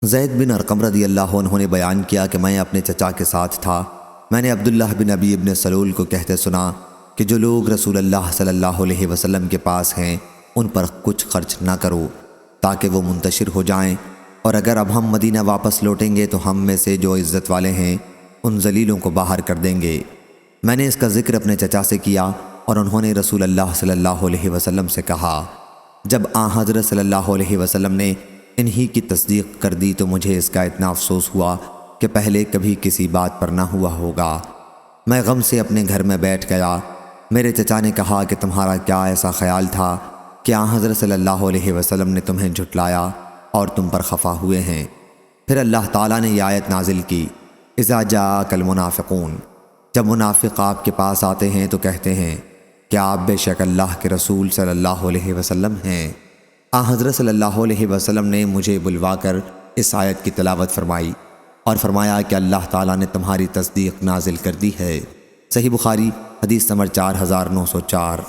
زید بن ارقم رضی اللہ عنہ نے بیان کیا کہ میں اپنے چچا کے ساتھ تھا۔ میں نے عبداللہ بن ابی ابن سلول کو کہتے سنا کہ جو لوگ رسول اللہ صلی اللہ علیہ وسلم کے پاس ہیں ان پر کچھ خرچ نہ کرو تاکہ وہ منتشر ہو جائیں، اور اگر اب ہم مدینہ واپس لوٹیں گے تو ہم میں سے جو عزت والے ہیں ان ذلیلوں کو باہر کر دیں گے۔ میں نے اس کا ذکر اپنے چچا سے کیا اور انہوں نے رسول اللہ صلی اللہ علیہ وسلم سے کہا۔ جب آن حضرت صلی اللہ علیہ وسلم نے انہی کی تصدیق کر دی تو مجھے اس کا اتنا افسوس ہوا کہ پہلے کبھی کسی بات پر نہ ہوا ہوگا۔ میں غم سے اپنے گھر میں بیٹھ گیا۔ میرے چچا نے کہا کہ تمہارا کیا ایسا خیال تھا کہ آن حضرت صلی اللہ علیہ وسلم نے تمہیں جھٹلایا اور تم پر خفا ہوئے ہیں؟ پھر اللہ تعالیٰ نے یہ آیت نازل کی، اذا جاءک المنافقون، جب منافق آپ کے پاس آتے ہیں تو کہتے ہیں کہ آپ بے شک اللہ کے رسول صلی اللہ علیہ وسلم ہیں۔ آن حضرت صلی اللہ علیہ وسلم نے مجھے بلوا کر اس آیت کی تلاوت فرمائی اور فرمایا کہ اللہ تعالیٰ نے تمہاری تصدیق نازل کر دی ہے۔ صحیح بخاری حدیث نمبر 4904۔